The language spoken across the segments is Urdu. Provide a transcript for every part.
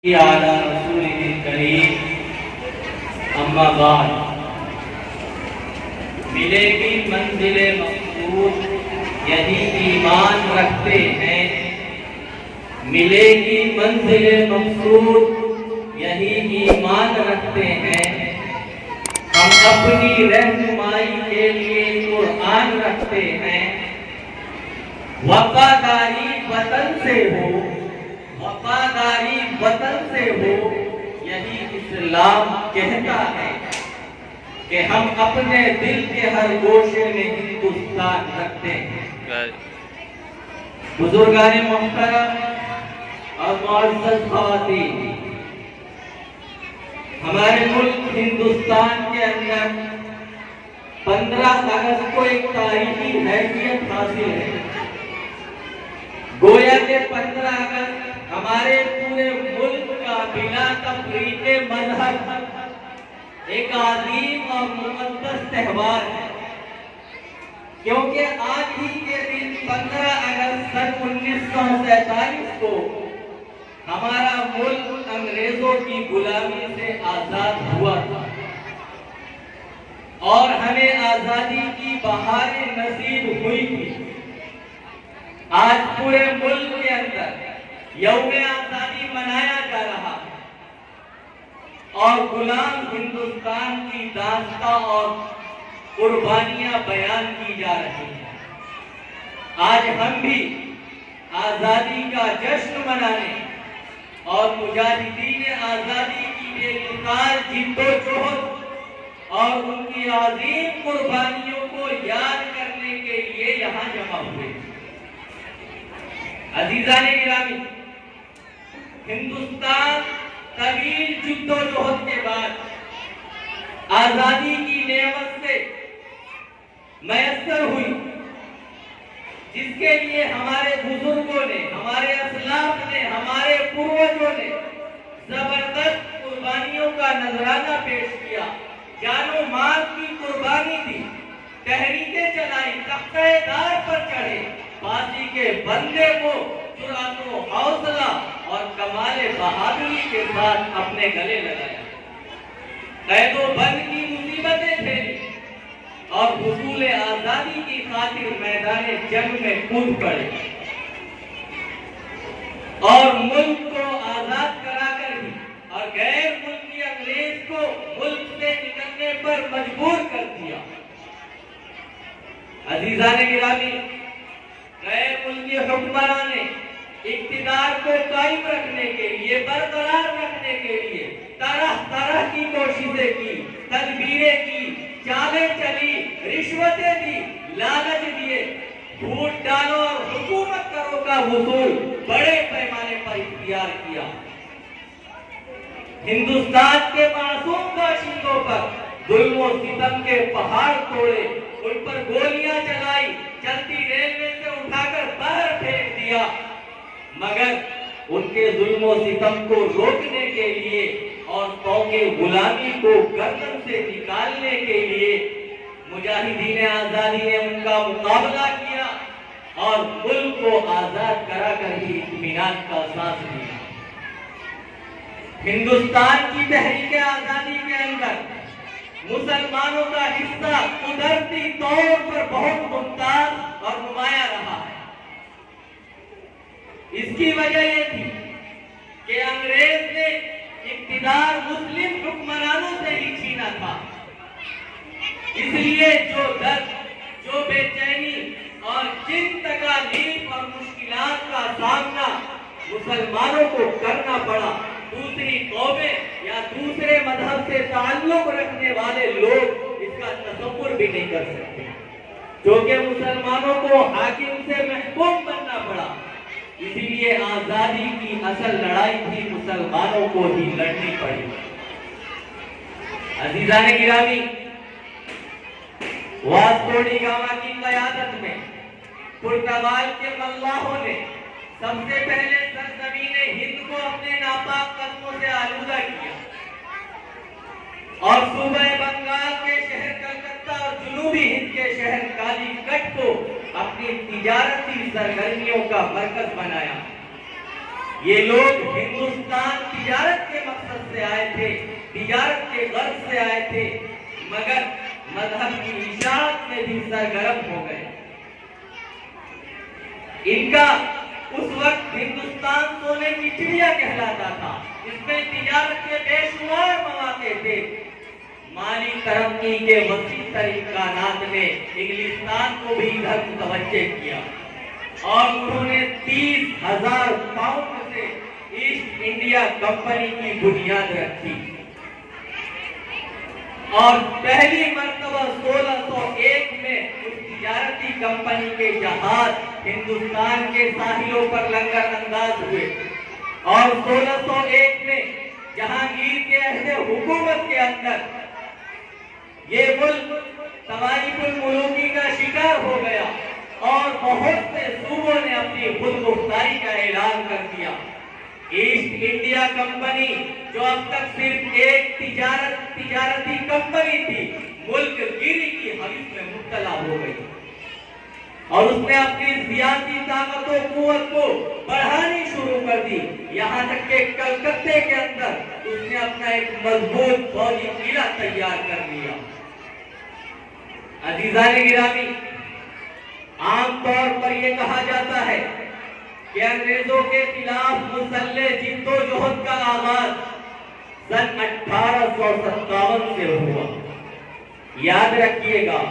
على رسوله الكريم اما بعد ملے گی منزل مقصود یہی ایمان رکھتے ہیں، ملے گی منزل مقصود یہی ایمان رکھتے ہیں، ہم اپنی رہنمائی کے لیے قرآن رکھتے ہیں، وفاداری وطن سے ہو، وفاداری وطن سے ہو، یہی اسلام کہتا ہے کہ ہم اپنے دل کے ہر گوشے میں ہندوستان رکھتے ہیں۔ بزرگان محترم اور معزز خواتین، ہمارے ملک ہندوستان کے اندر 15 اگست کو ایک تاریخی حیثیت حاصل ہے۔ گویا کہ 15 اگست ہمارے پورے ملک کا بلا تفریق مذہب ایک عظیم اور مقدس تہوار ہے، کیونکہ آج ہی کے دن 15 اگست سن 1947 کو ہمارا ملک انگریزوں کی غلامی سے آزاد ہوا تھا اور ہمیں آزادی کی بہار نصیب ہوئی تھی۔ آج پورے ملک کے اندر یوم آزادی منایا جا رہا ہے اور غلام ہندوستان کی داستان اور قربانیاں بیان کی جا رہی ہیں۔ آج ہم بھی آزادی کا جشن منانے اور مجاہدین آزادی کی بے مثال جدوجہد اور ان کی عظیم قربانیوں کو یاد کرنے کے لیے یہاں جمع ہوئے۔ عزیزان گرامی، ہندوستان طویل جدوجہد کے بعد آزادی کی نعمت سے میسر ہوئی، جس کے لیے ہمارے بزرگوں نے، ہمارے اسلاف نے، ہمارے پروجوں نے زبردست قربانیوں کا نذرانہ پیش کیا، جان و مال کی قربانی دی، تحریکیں چلائی، تختہ دار پر چڑھے، پھانسی کے بندے کو جرأت و حوصلہ اور کمال بہادری کے ساتھ اپنے گلے لگایا، قید و بند کی مصیبتیں جھیلی اور حصول آزادی کی خاطر میدان جنگ میں کود پڑے اور ملک کو آزاد کرا کر بھی اور غیر ملکی انگریز کو ملک سے نکلنے پر مجبور کر دیا۔ عزیزان گرامی، غیر ملکی حکمران نے اقتدار کو قائم رکھنے کے لیے، برقرار رکھنے کے لیے طرح طرح کی کوششیں کی، تدبیریں کی، چالیں چلی، رشوتیں دی، لالچ دیے، جھوٹ ڈالو اور حکومت کرو کا حصول بڑے پیمانے پر اختیار کیا۔ ہندوستان کے معصوم باشندوں پر ظلم و ستم کے پہاڑ توڑے، ان پر گولیاں چلائی، چلتی ریلوے سے اٹھا کر باہر پھینک دیا، مگر ان کے ظلم و ستم کو روکنے کے لیے اور قوم غلامی کو گردن سے نکالنے کے لیے مجاہدین آزادی نے ان کا مقابلہ کیا اور ملک کو آزاد کرا کر ہی اطمینان کا سانس لیا۔ ہندوستان کی تحریک آزادی کے اندر مسلمانوں کا حصہ قدرتی طور پر بہت ممتاز اور نمایاں رہا ہے۔ اس کی وجہ یہ تھی کہ انگریز نے اقتدار مسلم حکمرانوں سے ہی چھینا تھا، اس لیے جو درد، جو بے چینی اور جن تکالیف اور مشکلات کا سامنا مسلمانوں کو کرنا پڑا، دوسری قومیں یا دوسرے مذہب سے تعلق رکھنے والے لوگ اس کا تصور بھی نہیں کر سکتے، کیونکہ مسلمانوں کو حاکم سے محکوم بننا پڑا۔ اسی لیے آزادی کی اصل لڑائی بھی مسلمانوں کو ہی لڑنی پڑی۔ عزیزان گرامی، واسکو ڈی گاما کی قیادت میں پرتگال کے ملاحوں نے سب سے پہلے سرزمین ہند کو اپنے ناپاک قدموں سے آلودہ کیا اور صوبہ بنگال کے شہر کلکتہ اور جنوبی ہند کے شہر کالی کٹ کو اپنی تجارتی سرگرمیوں کا مرکز بنایا۔ یہ لوگ ہندوستان تجارت کے مقصد سے آئے تھے، تجارت کے غرض سے آئے تھے، مگر مذہب کی اشاعت میں بھی سرگرم ہو گئے۔ ان کا اس وقت ہندوستان سونے کی چڑیا کہلاتا تھا، اس میں تجارت کے بے شمار مواقع تھے۔ مالی ترقی کے وسیع تر امکانات نے انگلستان کو بھی ادھر متوجہ کیا اور انہوں نے 30,000 پاؤنڈ سے ایسٹ انڈیا کمپنی کی بنیاد رکھی اور پہلی مرتبہ 1601 میں اس تجارتی کمپنی کے جہاز ہندوستان کے ساحلوں پر لنگر انداز ہوئے اور 1601 میں جہانگیر کے عہد حکومت کے اندر یہ ملک تواریخ الملوکی کا شکار ہو گیا اور بہت سے صوبوں نے اپنی خود مختاری کا اعلان کر دیا۔ ایسٹ انڈیا کمپنی جو اب تک صرف ایک تجارتی کمپنی تھی، ملک گیری کی حالت میں مبتلا ہو گئی اور اس نے اپنی سیاسی طاقت و قوت کو بڑھانی شروع کر دی، یہاں تک کہ کلکتے کے اندر اس نے اپنا ایک مضبوط فوجی قلعہ تیار کر لیا۔ عزیزان گرامی، عام طور پر یہ کہا جاتا ہے کہ انگریزوں کے خلاف مسلح جد و جہد کا آغاز سن 1857 سے ہوا۔ یاد رکھیے گا،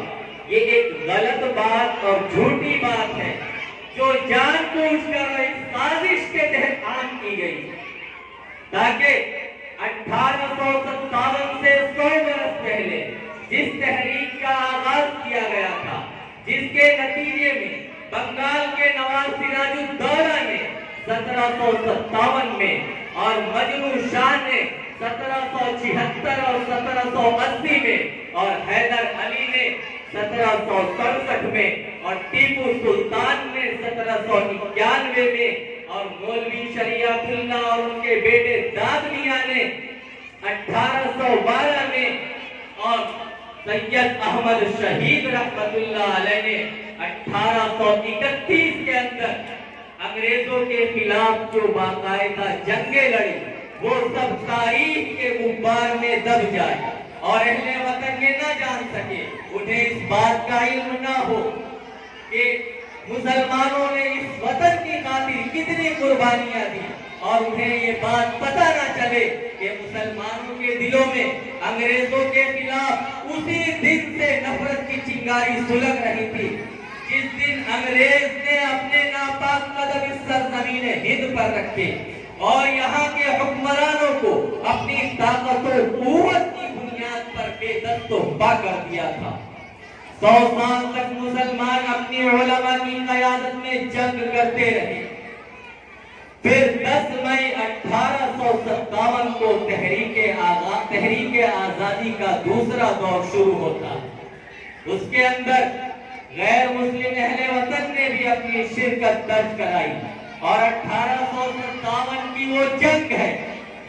یہ ایک غلط بات اور جھوٹی بات ہے جو جان بوجھ کر اس سازش کے تحت عام کی گئی تاکہ 1857 سے 100 برس پہلے جس تحریک کا آغاز کیا گیا تھا، جس کے نتیجے میں بنگال کے نواب سراج الدولہ نے 1757 میں اور مجنو شاہ نے 1776 اور 1780 میں اور حیدر علی نے 1767 میں اور ٹیپو سلطان نے 1791 میں اور مولوی شریعت اللہ اور ان کے بیٹے داد میاں نے 1812 میں اور سید احمد شہید رحمت اللہ علیہ نے 1831 کے اندر انگریزوں کے خلاف جو باقاعدہ جنگیں لڑی، وہ سب تاریخ کے غبار میں دب جائے اور اہل وطن یہ نہ جان سکے، انہیں اس بات کا علم نہ ہو کہ مسلمانوں نے اس وطن کی خاطر کتنی قربانیاں دی اور انہیں یہ بات پتہ نہ چلے کہ مسلمانوں کے دلوں میں انگریزوں کے خلاف اسی دن سے نفرت کی چنگاری سلگ رہی تھی جس دن انگریز نے اپنے ناپاک قدم اس سرزمین ہند پر رکھے اور یہاں کے حکمرانوں کو اپنی طاقت و قوت کی بنیاد پر بے دست و پا کر دیا تھا۔ 100 سال تک مسلمان اپنی علماء کی قیادت میں جنگ کرتے رہے، پھر 10 مئی 1857 کو تحریک آزادی کا دوسرا دور شروع ہوتا ہے۔ اس کے اندر غیر مسلم اہل وطن نے بھی اپنی شرکت درج کرائی اور 1857 کی وہ جنگ ہے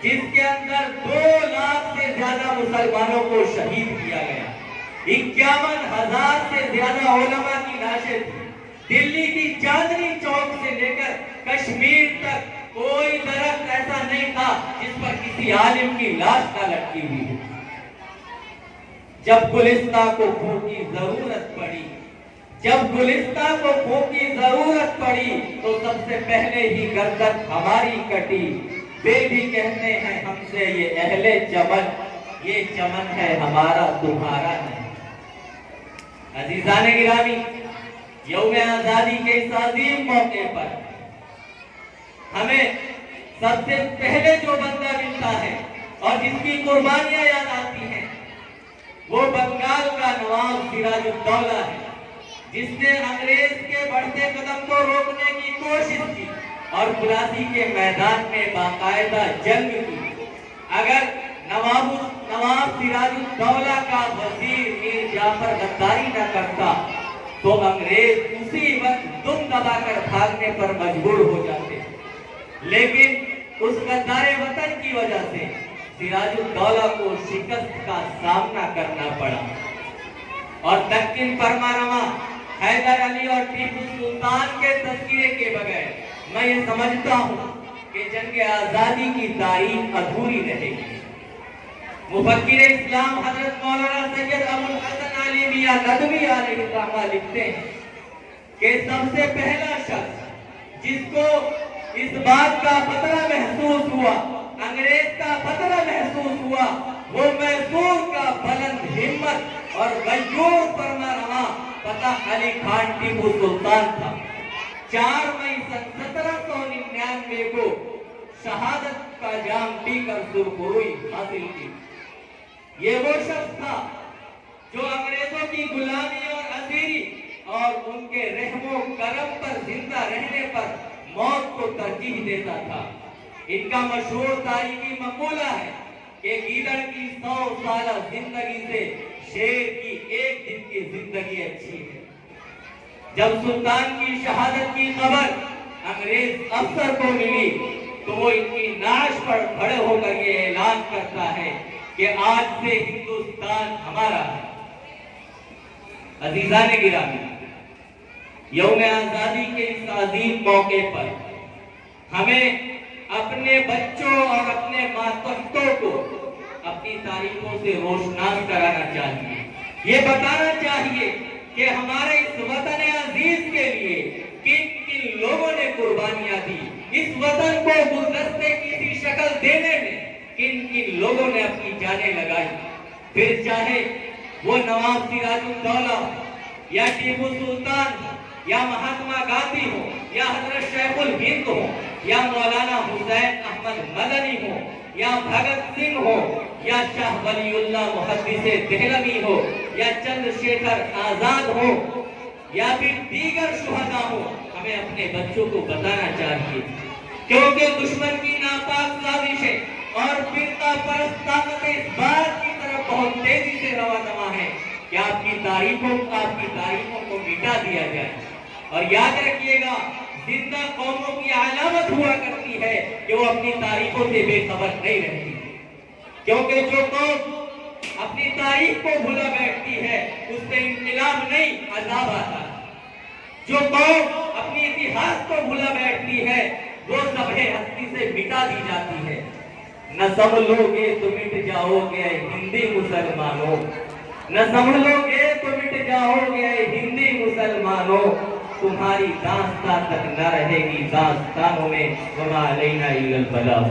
جس کے اندر 2 لاکھ سے زیادہ مسلمانوں کو شہید کیا گیا، 51,000 سے زیادہ علماء کی لاشیں تھیں۔ دلی کی چاندنی چوک سے لے کر کشمیر تک کوئی درخت ایسا نہیں تھا جس پر کسی عالم کی لاش نہ لٹکی ہوئی۔ جب گلستان کو خون کی ضرورت پڑی تو سب سے پہلے ہی گردن ہماری کٹی، وہ بھی کہتے ہیں ہم سے یہ اہل چمن، یہ چمن ہے ہمارا تمہارا نہیں۔ عزیزان گرامی، یوم آزادی کے اس عظیم موقع پر ہمیں سب سے پہلے جو بندہ ملتا ہے اور جس کی قربانیاں یاد آتی ہیں وہ بنگال کا نواب سراج الدولہ ہے، جس نے انگریز کے بڑھتے قدم کو روکنے کی کوشش کی اور پلاسی کے میدان میں باقاعدہ جنگ کی۔ اگر نواب سراج الدولہ کا وزیر میر جعفر غداری نہ کرتا تو انگریز اسی وقت دم دبا کر بھاگنے پر مجبور ہو جاتے، لیکن اس غدار وطن کی وجہ سے سراج الدولہ کو شکست کا سامنا کرنا پڑا اور دکن فرما رواں حیدر علی اور ٹیپو سلطان کے تذکرے کے بغیر میں یہ سمجھتا ہوں کہ جنگ آزادی کی تاریخ ادھوری رہے گی۔ مفکر اسلام حضرت مولانا سید ابو الحسن علی میاں ندوی علیہ الرحمہ لکھتے ہیں کہ سب سے پہلا شخص جس کو اس بات کا خطرہ محسوس ہوا، انگریز کا خطرہ محسوس ہوا، وہ میسور کا بلند ہمت اور غیور فرما رہا فتح علی خان ٹیپو سلطان تھا۔ 4 مئی سن 1799 کو شہادت کا جام پی کر سرخروئی حاصل کی۔ یہ وہ شخص تھا جو انگریزوں کی غلامی اور اسیری اور ان کے رحم و کرم پر زندہ رہنے پر موت کو ترجیح دیتا تھا۔ ان کا مشہور تاریخی مقولہ ہے کہ گیدڑ کی 100 سالہ زندگی سے شیر کی 1 دن کی زندگی اچھی ہے۔ جب سلطان کی شہادت کی خبر انگریز افسر کو ملی تو وہ ان کی نعش پر کھڑے ہو کر یہ اعلان کرتا ہے کہ آج سے ہندوستان ہمارا ہے۔ عزیزان گرامی، یوم آزادی کے اس عظیم موقع پر ہمیں اپنے بچوں اور اپنے ماتحتوں کو اپنی تاریخوں سے روشناس کرانا چاہیے۔ یہ بتانا چاہیے کہ ہمارے اس وطن عزیز کے لیے کن کن لوگوں نے قربانیاں دی، اس وطن کو گلدستے کی شکل دینے میں کن کن لوگوں نے اپنی جانیں لگائی۔ پھر چاہے وہ نواب سراج الدولہ یا ٹیپو سلطان یا مہاتما گاندھی ہو یا حضرت شیخ الہند ہو یا مولانا حسین احمد مدنی ہو یا بھگت سنگھ ہو یا شاہ ولی اللہ محدث دہلوی ہو یا چندر شیکھر آزاد ہو یا پھر دیگر شہداء ہو، ہمیں اپنے بچوں کو بتانا چاہیے، کیونکہ دشمن کی ناپاک سازشیں اور فرقہ پرست طاقتیں اس بات کی طرف بہت تیزی سے رواں ہے کہ آپ کی تاریخوں کو مٹا دیا جائے۔ اور یاد رکھیے گا، زندہ قوموں کی علامت ہوا کرتی ہے کہ وہ اپنی تاریخوں سے بے خبر نہیں رہتی، کیونکہ جو قوم اپنی تاریخ کو بھولا بیٹھتی ہے اس سے انقلاب نہیں عذاب آتا ہے۔ جو قوم اپنی اتہاس کو بھولا بیٹھتی ہے وہ ذبح ہستی سے مٹا دی جاتی ہے۔ نہ سنبھلو گے تو مٹ جاؤ گے ہندی مسلمانوں، نہ سنبھلو گے تو مٹ جاؤ گے ہندی مسلمانوں، تمہاری داستان تک نہ رہے گی داستانوں میں وما علینا الا البلاغ۔